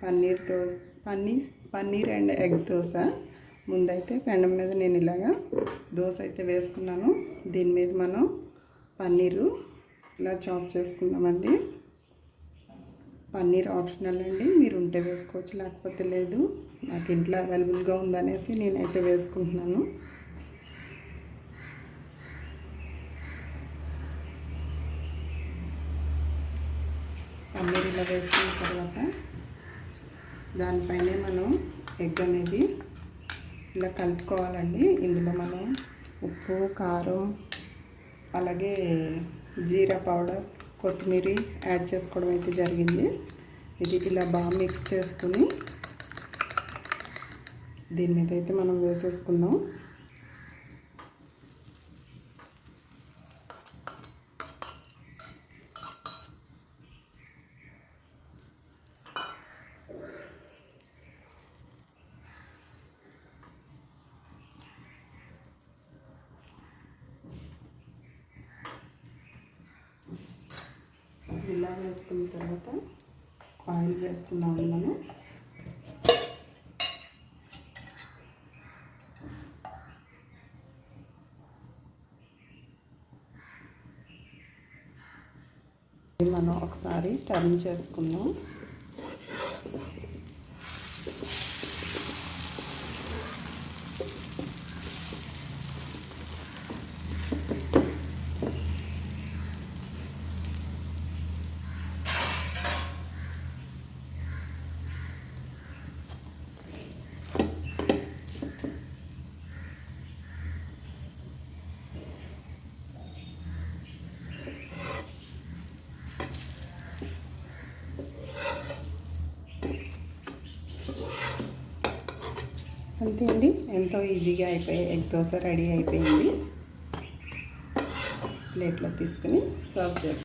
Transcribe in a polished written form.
Paneer dosa paneer and egg dosa. ముందైతే పెనం మీద నేను ఇలాగా దోశ అయితే వేసుకున్నాను. దీని మీద మనం పన్నీరు ఇలా చాప్ చేసుకుందామండి. పన్నీర్ ఆప్షనల్ అండి, మీరు ఉంటే వేసుకోవచ్చు, లేకపోతే లేదు. నాకు ఇంట్లో అవైలబుల్గా ఉందనేసి నేనైతే వేసుకుంటున్నాను. పన్నీర్ ఇలా వేసుకున్న తర్వాత దానిపైనే మనం ఎగ్ అనేది ఇలా కలుపుకోవాలండి. ఇందులో మనం ఉప్పు, కారం, అలాగే జీరా పౌడర్, కొత్తిమీర యాడ్ చేసుకోవడం అయితే జరిగింది. ఇది ఇలా బాగా మిక్స్ చేసుకుని దీని మీద అయితే మనం వేసేసుకుందాం. ఇలా వేసుకున్న తర్వాత ఆయిల్ వేసుకున్నాము మనం. మనం ఒకసారి టర్న్ చేసుకుందాం. అంతే అండి, ఎంతో ఈజీగా ఎగ్ దోశ రెడీ అయిపోయింది. ప్లేట్లో తీసుకుని సర్వ్ చేస్తాం.